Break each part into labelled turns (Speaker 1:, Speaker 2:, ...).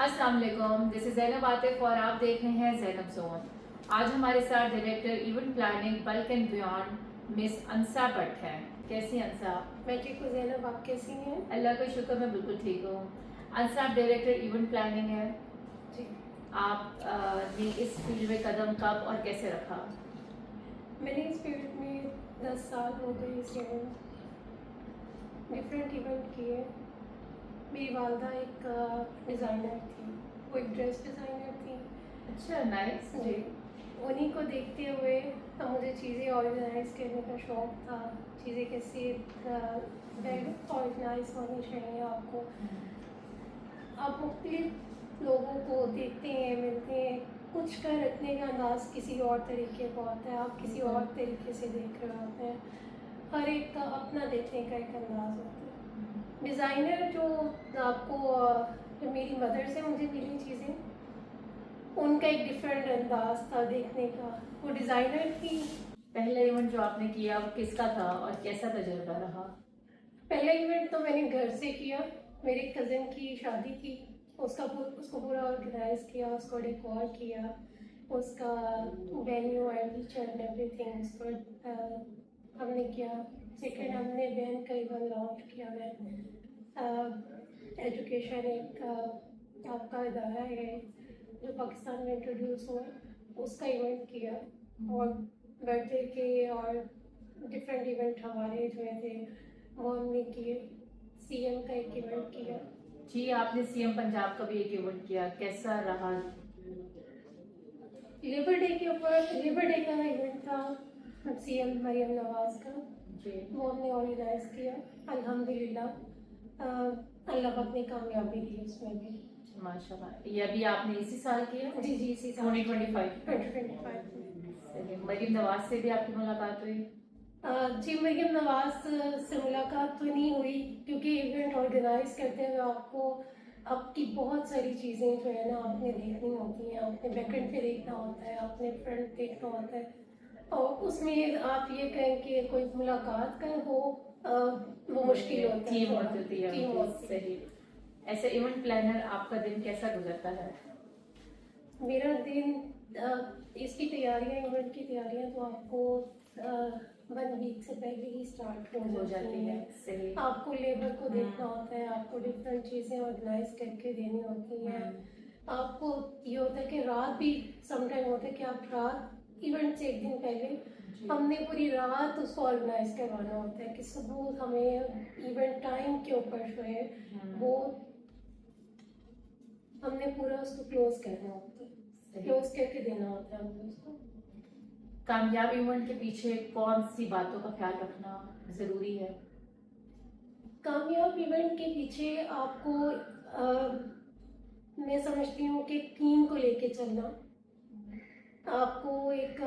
Speaker 1: अस्सलाम वालेकुम, this is Zainab Atif और आप देख रहे हैं ज़ैनब जोन। आज हमारे साथ director event planning bulk and beyond miss Ansa Bhatt हैं। कैसी हैं अंसा?
Speaker 2: मैं ठीक हूँ ज़ैनब, आप कैसी हैं?
Speaker 1: अल्लाह का शुक्र, मैं बिल्कुल ठीक हूँ। अंसा, आप डायरेक्टर इवेंट प्लानिंग है।
Speaker 2: जी।
Speaker 1: आप ने इस फील्ड में कदम कब और कैसे रखा?
Speaker 2: मैंने इस फील्ड में 10 साल हो गए इस इवेंट डिफरेंट इवेंट किए। मेरी वालदा एक डिज़ाइनर थी, वो एक ड्रेस डिज़ाइनर थी।
Speaker 1: अच्छा, नाइस जी।
Speaker 2: उन्हीं को देखते हुए अब मुझे चीज़ें ऑर्गेनाइज करने का शौक़ था। चीज़ें कैसे वेल ऑर्गेनाइज होनी चाहिए आपको। आप मुख्तलिफ लोगों को देखते हैं, मिलते हैं, कुछ का रखने का अंदाज़ किसी और तरीके का होता है, आप किसी और तरीके से देख रहे होते हैं। हर एक का अपना देखने का एक अंदाज़ होता है। डिज़ाइनर जो आपको जो मेरी मदर से मुझे मिली चीज़ें, उनका एक डिफरेंट अंदाज़ था देखने का। वो डिज़ाइनर थी।
Speaker 1: पहला इवेंट जो आपने किया वो किसका था और कैसा तजुर्बा रहा?
Speaker 2: पहला इवेंट तो मैंने घर से किया। मेरे कज़न की शादी थी, उसको पूरा ऑर्गेनाइज किया, उसको डेकोर किया, उसका venue and each and everything उसको हमने किया। सेकेंड हमने बैन का इवेंट लॉन्च किया। एजुकेशन एक आपका इदारा है जो पाकिस्तान में इंट्रोड्यूस हुआ, उसका इवेंट किया। और बर्थडे के और डिफरेंट इवेंट हमारे जो थे वो हमने किए। सीएम का एक इवेंट किया।
Speaker 1: जी, आपने सीएम पंजाब का भी एक इवेंट किया, कैसा रहा?
Speaker 2: लेबर डे के ऊपर लेबर डे का इवेंट था सीएम मरियम नवाज का, वो हमने ऑर्गेनाइज किया। अल्हम्दुलिल्लाह अल्लाह पाक ने कामयाबी दी उसमें भी।
Speaker 1: माशाल्लाह। ये अभी आपने इसी साल किया?
Speaker 2: जी जी, इसी साल 2025 में।
Speaker 1: मरीम नवाज से भी आपकी मुलाकात हुई?
Speaker 2: जी, मरियम नवाज से मुलाकात तो नहीं हुई, क्योंकि इवेंट ऑर्गेनाइज करते हुए आपको आपकी बहुत सारी चीज़ें जो है ना आपने देखनी होती हैं। आपने बैकएंड पे देखना होता है, आपने फ्रंट देखना होता है, और उसमें आप ये कहें कि कोई मुलाकात का हो वो मुश्किल होता है।
Speaker 1: टीम होती है,
Speaker 2: टीम होती है।
Speaker 1: सही। ऐसे इवेंट प्लानर, आपका दिन कैसा गुजरता है?
Speaker 2: मेरा दिन इसकी तैयारियां, इवेंट की तैयारियां तो आपको 1 वीक से पहले ही स्टार्ट हो जाती है।
Speaker 1: सही।
Speaker 2: आपको लेबर को देखना होता है, आपको डिफरेंट चीज़ें ऑर्गेनाइज करके देनी होती हैं। आपको ये होता है कि रात भी समटाइम होता है कि आप रात इवेंट से एक दिन पहले हमने पूरी रात उसको ऑर्गेनाइज करवाना होता है कि सुबह हमें इवेंट टाइम के ऊपर जो है वो हमने पूरा उसको क्लोज करना होता है, क्लोज करके देना होता है हमने उसको।
Speaker 1: कामयाब इवेंट के पीछे कौन सी बातों का ख्याल रखना जरूरी है?
Speaker 2: कामयाब इवेंट के पीछे आपको मैं समझती हूँ कि टीम को लेके चलना, आपको एक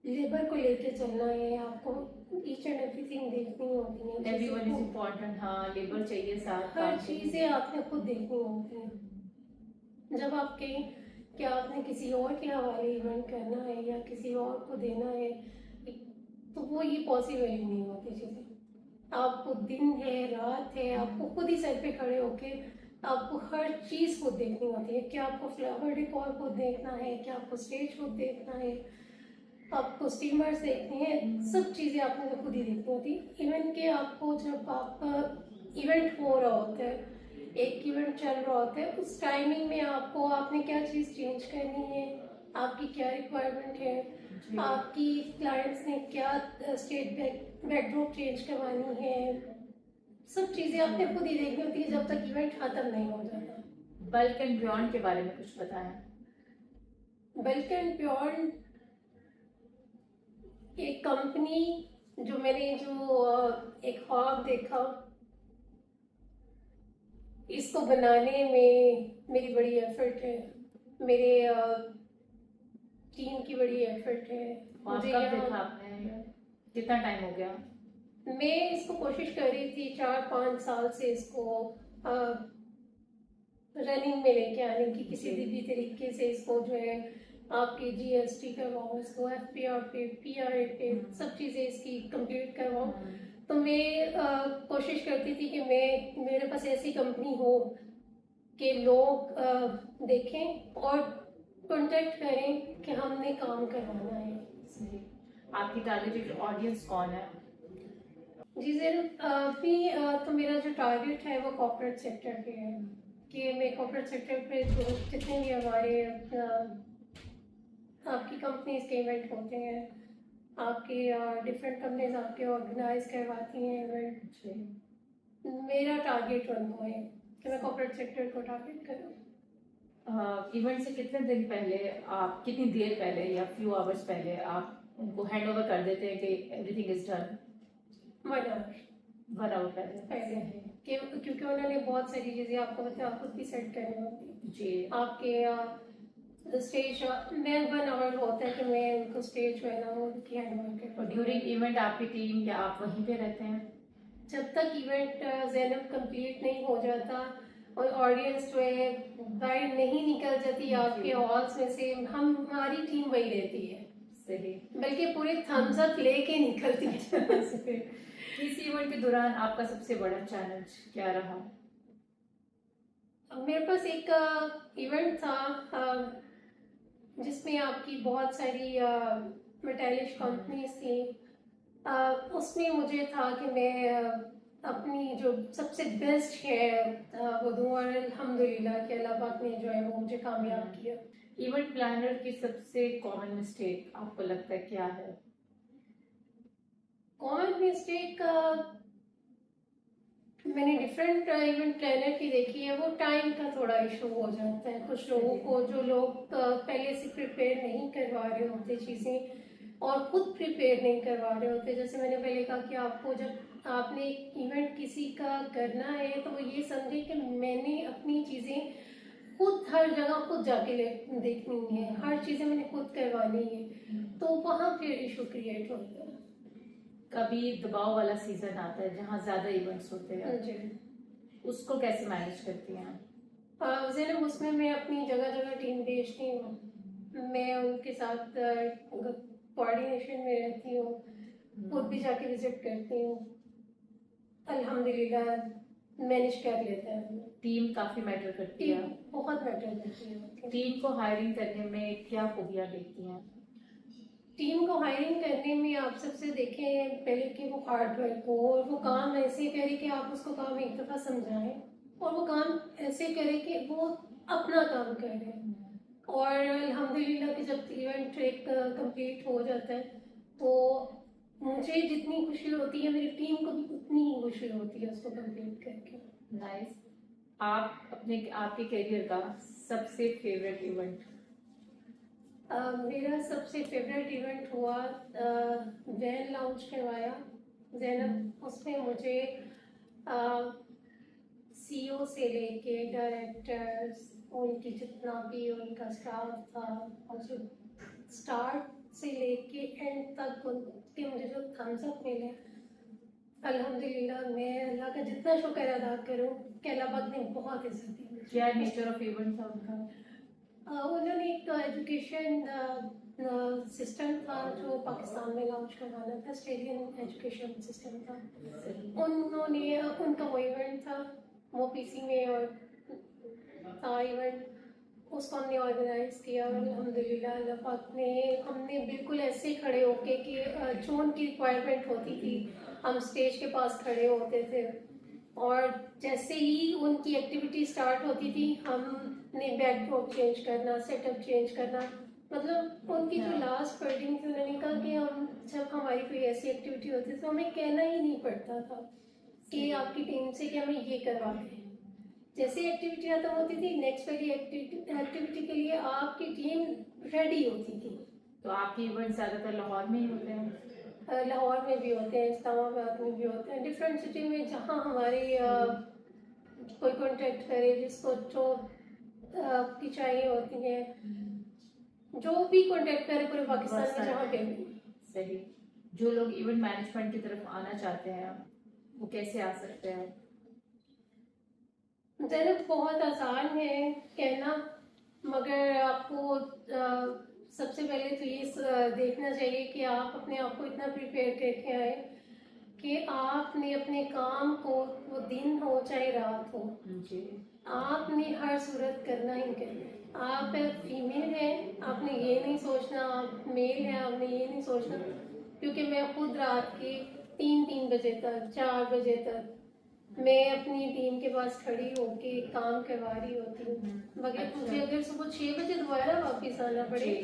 Speaker 2: लेबर को लेके चलना है, आपको ईच एंड एवरीथिंग देखनी होती है।
Speaker 1: Everyone is important. हाँ, लेबर चाहिए साथ,
Speaker 2: हर चीज़ें आपने खुद देखनी होती हैं। जब आप कहें कि आपने किसी और के हवाले इवेंट करना है या किसी और को देना है, तो वो ये पॉसिबल ही नहीं होती चीज़ें। आपको दिन है, रात है, आपको खुद ही सर पे खड़े होके आपको हर चीज़ खुद देखनी होती है। क्या आपको फ्लावर डेकोर खुद देखना है, क्या आपको स्टेज खुद देखना है, आपको स्टीमर्स देखने हैं, सब चीज़ें आपने तो खुद ही देखनी होती। इवेंट के आपको जब आपका इवेंट हो रहा होता है, एक इवेंट चल रहा होता है, उस टाइमिंग में आपको आपने क्या चीज़ चेंज करनी है, आपकी क्या रिक्वायरमेंट है, आपकी क्लाइंट्स ने क्या स्टेज बैकड्रॉप चेंज करवानी है, सब चीज़ें आपने खुद ही देखनी होती है जब तक इवेंट ख़त्म नहीं हो जाता।
Speaker 1: बल्क एंड बियॉन्ड के बारे में कुछ बताएं।
Speaker 2: बल्क एंड बियॉन्ड एक कंपनी जो मैंने एक ख्वाब देखा, इसको बनाने में मेरी बड़ी एफर्ट है, मेरे टीम की बड़ी एफर्ट है।
Speaker 1: मुझे कब देखा आपने? कितना टाइम हो गया?
Speaker 2: मैं इसको कोशिश कर रही थी 4-5 साल से इसको रनिंग में लेके आने की, किसी भी तरीके से इसको जो है आपकी जीएसटी करवाओ, इसको एफपीआर पे, पीआरए पे, सब चीज़ें इसकी कंप्लीट करवाओ। तो मैं कोशिश करती थी कि मेरे पास ऐसी कंपनी हो कि लोग देखें और कॉन्टेक्ट करें कि हमने काम करवाना है।
Speaker 1: सही। आपकी टारगेटेड ऑडियंस कौन है?
Speaker 2: जी ज़ैनब, अभी तो मेरा जो टारगेट है वो कॉर्पोरेट सेक्टर पे है कि मैं कॉर्पोरेट सेक्टर पे जो जितने भी हमारे आपकी कंपनीज के इवेंट होते हैं, आपके डिफरेंट कंपनीज आपके ऑर्गेनाइज करवाती हैं इवेंट, मेरा टारगेट उनको है कि मैं कॉर्पोरेट सेक्टर को टारगेट करूँ।
Speaker 1: इवेंट से कितने दिन पहले, आप कितनी देर पहले या फ्यू आवर्स पहले आप उनको हैंड ओवर कर देते हैं कि everything is done?
Speaker 2: 1 hour
Speaker 1: 1 hour पहले?
Speaker 2: पहले कि क्योंकि उन्होंने बहुत सारी चीज़ें आपको मतलब आप खुद भी सेट करनी होती है।
Speaker 1: जी।
Speaker 2: आपके स्टेज मैं 1 आवर होता है कि मैं उनको स्टेज जो है ना वो उनकी हैंड ओवर कर।
Speaker 1: और ड्यूरिंग इवेंट आपकी टीम या आप वहीं पे रहते हैं?
Speaker 2: जब तक इवेंट ज़ैनब कंप्लीट नहीं हो जाता और ऑडियंस जो है बाहर नहीं निकल जाती आपके हॉल्स में से, हमारी टीम वही रहती है।
Speaker 1: सही।
Speaker 2: बल्कि पूरे थम्स अप लेके निकलती है।
Speaker 1: इस इवेंट के दौरान आपका सबसे बड़ा चैलेंज क्या रहा?
Speaker 2: मेरे पास एक इवेंट था जिसमें आपकी बहुत सारी मेटालिक कंपनीज थी। उसमें मुझे था कि मैं अपनी जो सबसे बेस्ट है वो दूँ, और अल्हम्दुलिल्लाह कि अल्लाह पाक ने जो है वो मुझे कामयाब किया।
Speaker 1: इवेंट प्लानर की सबसे कॉमन मिस्टेक आपको लगता है क्या है?
Speaker 2: कॉमन मिस्टेक मैंने डिफरेंट इवेंट प्लानर की देखी है, वो टाइम का थोड़ा इशू हो जाता है। कुछ लोगों को, जो लोग पहले से प्रिपेयर नहीं करवा रहे होते चीज़ें और खुद प्रिपेयर नहीं करवा रहे होते। जैसे मैंने पहले कहा कि आपको जब आपने एक इवेंट किसी का करना है तो वो ये समझे कि मैंने अपनी चीज़ें खुद हर जगह खुद जाके देखनी है, हर चीज़ें मैंने खुद करवानी है, तो वहाँ फिर इशू क्रिएट होता है।
Speaker 1: कभी दबाव वाला सीजन आता है जहाँ ज्यादा इवेंट्स होते हैं,
Speaker 2: जी
Speaker 1: उसको कैसे मैनेज करती हैं?
Speaker 2: ज़ैनब, उसमें मैं अपनी जगह जगह टीम भेजती हूँ, मैं उनके साथ कोऑर्डिनेशन में रहती हूँ, खुद भी जाके विजिट करती हूँ। अल्हम्दुलिल्लाह मैनेज कर लेते हैं।
Speaker 1: टीम काफी मैटर करती है।
Speaker 2: बहुत मैटर करती है।
Speaker 1: टीम को हायरिंग करने में क्या खूबियाँ देखती हैं?
Speaker 2: टीम को हायरिंग करने में आप सबसे देखें पहले कि वो हार्ड वर्क हो और वो काम ऐसे करे कि आप उसको काम एक दफ़ा समझाएं, और वो काम ऐसे करे कि वो अपना काम करे। और अल्हम्दुलिल्लाह कि जब इवेंट एक कंप्लीट हो जाता है तो मुझे जितनी खुशी होती है मेरी टीम को भी उतनी ही खुशी होती है उसको कंप्लीट करके।
Speaker 1: नाइस। आप आपके करियर का सबसे फेवरेट इवेंट?
Speaker 2: मेरा सबसे फेवरेट इवेंट हुआ वैन लॉन्च करवाया ज़ैनब। उसमें मुझे सीईओ से लेके डायरेक्टर्स, उनकी जितना भी उनका स्टाफ था, मुझे स्टार्ट से लेके एंड तक उनके मुझे जो थम्स अप मिले, अल्हम्दुलिल्लाह मैं अल्लाह का जितना शुक्र अदा करूं कि अल्लाह पाक ने बहुत इज्जत दी मुझे।
Speaker 1: क्या नेचर ऑफ इवेंट था उनका?
Speaker 2: उन्होंने एक एजुकेशन सिस्टम था जो पाकिस्तान में लॉन्च करवाना था, ऑस्ट्रेलियन एजुकेशन सिस्टम था। उन्होंने उनका वो इवेंट था, वो पीसी में और था इवेंट, उसको हमने ऑर्गेनाइज किया। और अल्हम्दुलिल्लाह अल्लाह पाक ने, हमने बिल्कुल ऐसे खड़े होके कि जो उनकी रिक्वायरमेंट होती थी हम स्टेज के पास खड़े होते थे, और जैसे ही उनकी एक्टिविटी स्टार्ट होती थी हमने बैकड्रॉप चेंज करना, सेटअप चेंज करना। मतलब उनकी जो लास्ट वर्डिंग थी, उन्होंने कहा कि हम जब हमारी कोई ऐसी एक्टिविटी होती थी तो हमें कहना ही नहीं पड़ता था कि आपकी टीम से कि हमें ये करवा दें। जैसे एक्टिविटी खत्म होती थी, नेक्स्ट वाली एक्टिविटी के लिए आपकी टीम रेडी होती थी।
Speaker 1: तो आपके इवेंट ज्यादातर लाहौर में ही होते हैं?
Speaker 2: लाहौर में भी होते हैं, इस्लामाबाद में भी होते हैं, डिफरेंट सिटी में जहाँ हमारे कोई कॉन्टेक्ट करे, जिसको जो की चाहिए होती है, जो भी कॉन्टेक्ट करे पूरे पाकिस्तान में जहाँ पे भी।
Speaker 1: सही। जो लोग इवेंट मैनेजमेंट की तरफ आना चाहते हैं वो कैसे आ सकते हैं?
Speaker 2: ज़ैनब, बहुत आसान है कहना, मगर आपको सबसे पहले तो ये देखना चाहिए कि आप अपने आप को इतना प्रिपेयर करके आए कि आपने अपने काम को, वो दिन हो चाहे रात हो,
Speaker 1: जी
Speaker 2: आपने हर सूरत करना ही करना है। आप फीमेल हैं, आपने ये नहीं सोचना, आप मेल हैं, आपने ये नहीं सोचना। क्योंकि मैं खुद रात के 3 बजे तक, 4 बजे तक मैं अपनी टीम के पास खड़ी होके काम करवा रही होती हूँ। मगर
Speaker 1: अच्छा।
Speaker 2: मुझे अगर सुबह 6 बजे दोबारा वापस आना पड़े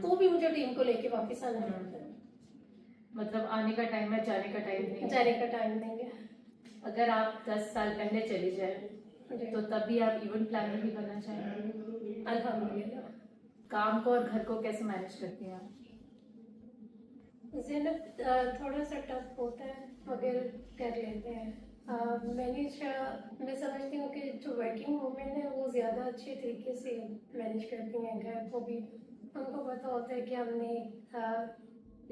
Speaker 2: तो भी मुझे टीम को लेके वापस आना पड़ता है।
Speaker 1: मतलब आने का टाइम है, जाने का टाइम नहीं है।
Speaker 2: जाने का टाइम नहीं है।
Speaker 1: अगर आप 10 साल पहले चले जाए
Speaker 2: जी।
Speaker 1: तो तब भी आप इवेंट प्लानर भी बनना चाहेंगे?
Speaker 2: अल्हम्दुलिल्लाह।
Speaker 1: काम को और घर को कैसे मैनेज करती हैं आप?
Speaker 2: ज़ीनत थोड़ा सा टफ होता है मगर कर लेते हैं। मैनेज मैं समझती हूँ कि जो वर्किंग वुमेन है वो ज़्यादा अच्छे तरीके से मैनेज करती हैं घर को भी। उनको पता होता है कि हमने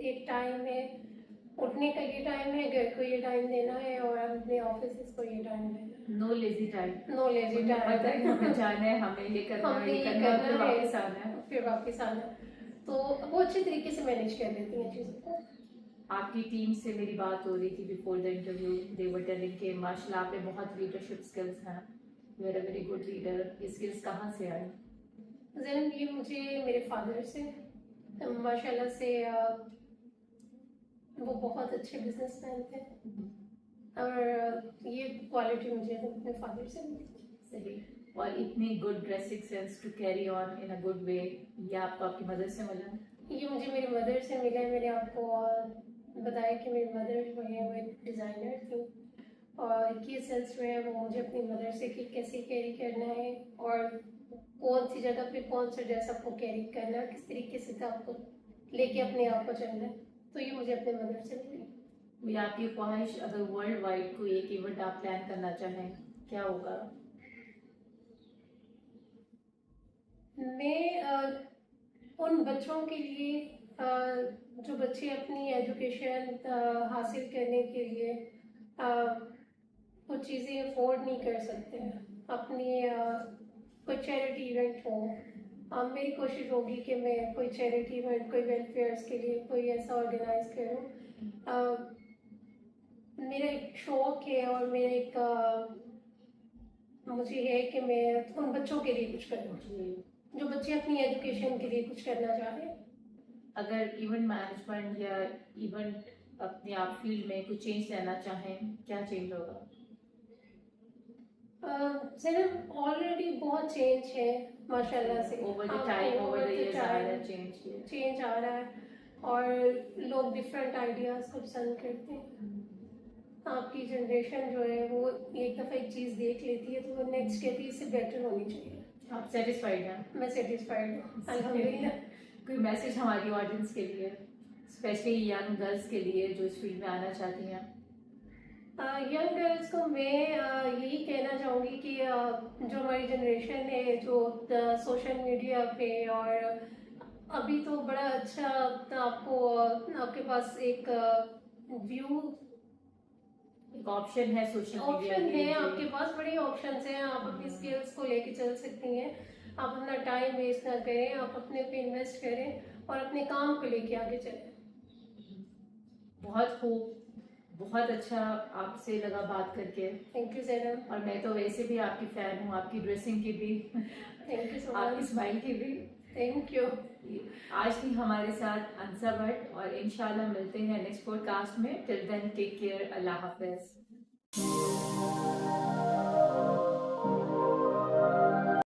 Speaker 2: एक टाइम है, उठने का ये टाइम है, घर को ये टाइम देना है और अपने ऑफिस को ये टाइम देना है।
Speaker 1: No lazy time.
Speaker 2: No lazy
Speaker 1: पता है
Speaker 2: टाइम।
Speaker 1: हमें जाना है, हमें ये करना है,
Speaker 2: हमें
Speaker 1: ये
Speaker 2: ये
Speaker 1: करना है,
Speaker 2: करना
Speaker 1: फिर
Speaker 2: है,
Speaker 1: वापस आना है।
Speaker 2: फिर वापस आना है। तो वो अच्छे तरीके से मैनेज कर लेती हैं चीज़ों को।
Speaker 1: आपकी टीम से मेरी बात हो रही थी before the interview. They were telling कि माशाल्लाह आप में बहुत लीडरशिप स्किल्स हैं, you are a very good leader. ये स्किल्स कहाँ से आई?
Speaker 2: ज़ैनब, ये मुझे मेरे फादर से, माशाल्लाह से वो बहुत अच्छे बिजनेसमैन थे और ये क्वालिटी मुझे अपने फादर से मिली।
Speaker 1: सही। और इतनी good dressing sense to carry on in a good way, ये आपको आपकी मदर से मिला?
Speaker 2: ये मुझे मेरी मदर से मिला है। मैंने आपको बताया कि मेरी मदर जो है वो एक डिज़ाइनर थी और ये सेंस जो है वो मुझे अपनी मदर से कि कैसे कैरी करना है और कौन सी जगह पे कौन सा ड्रेस आपको कैरी करना है, किस तरीके से आपको लेके अपने आप को चलना है। तो ये मुझे अपने मदर से मिली।
Speaker 1: कोई आपकी ख्वाहिश, अगर वर्ल्ड वाइड कोई एक इवेंट आप प्लान करना चाहें, क्या होगा?
Speaker 2: मैं उन बच्चों के लिए जो बच्चे अपनी एजुकेशन हासिल करने के लिए कुछ चीज़ें अफोर्ड नहीं कर सकते हैं, अपनी कोई चैरिटी इवेंट हो। मेरी कोशिश होगी कि मैं कोई चैरिटी इवेंट, कोई वेलफेयर्स के लिए कोई ऐसा ऑर्गेनाइज करूँ। मेरा एक शौक है और मेरा एक मुझे है कि मैं उन बच्चों के लिए कुछ करूँ जो बच्चे अपनी एजुकेशन के लिए कुछ करना चाह रहे हैं।
Speaker 1: अगर इवेंट मैनेजमेंट या इवेंट अपने आप फील्ड में कुछ चेंज लाना चाहें, क्या चेंज होगा?
Speaker 2: सिर्फ ऑलरेडी बहुत चेंज है माशाल्लाह से।
Speaker 1: Over the time, over the years
Speaker 2: time
Speaker 1: change
Speaker 2: change आ रहा है और लोग डिफरेंट आइडियाज़ को पसंद करते हैं। आपकी जनरेशन जो है वो एक दफ़ा एक चीज़ देख लेती है तो वो नेक्स्ट कहती है इससे बेटर होनी चाहिए।
Speaker 1: आप सेटिस्फाइड हैं?
Speaker 2: मैं सेटिस्फाइड हूँ अल्हम्दुलिल्लाह।
Speaker 1: कोई मैसेज हमारी ऑडियंस के लिए, स्पेशली यंग गर्ल्स के लिए जो इस फील्ड में आना चाहती हैं?
Speaker 2: यंग गर्ल्स को मैं यही कहना चाहूँगी कि जो हमारी जनरेशन है जो सोशल मीडिया पे और अभी तो बड़ा अच्छा आपको आपके पास एक व्यू,
Speaker 1: एक ऑप्शन है सोशल मीडिया
Speaker 2: ऑप्शन है आपके पास, बड़े ऑप्शंस हैं। आप अपनी स्किल्स को लेके चल सकती हैं। आप अपना टाइम वेस्ट ना करें, आप अपने पे इन्वेस्ट करें और अपने काम को लेके आगे चलें।
Speaker 1: बहुत खूब, बहुत अच्छा आपसे लगा बात करके।
Speaker 2: Thank you Zainab.
Speaker 1: और मैं तो वैसे भी आपकी फ़ैन हूँ, आपकी ड्रेसिंग की भी,
Speaker 2: थैंक यू सो
Speaker 1: आपकी
Speaker 2: मच।
Speaker 1: स्माइल की भी।
Speaker 2: Thank you.
Speaker 1: आज भी हमारे साथ अंसा भट्ट, और इंशाल्लाह मिलते हैं नेक्स्ट पॉडकास्ट में। टिल देन टेक केयर, अल्लाह हाफिज़।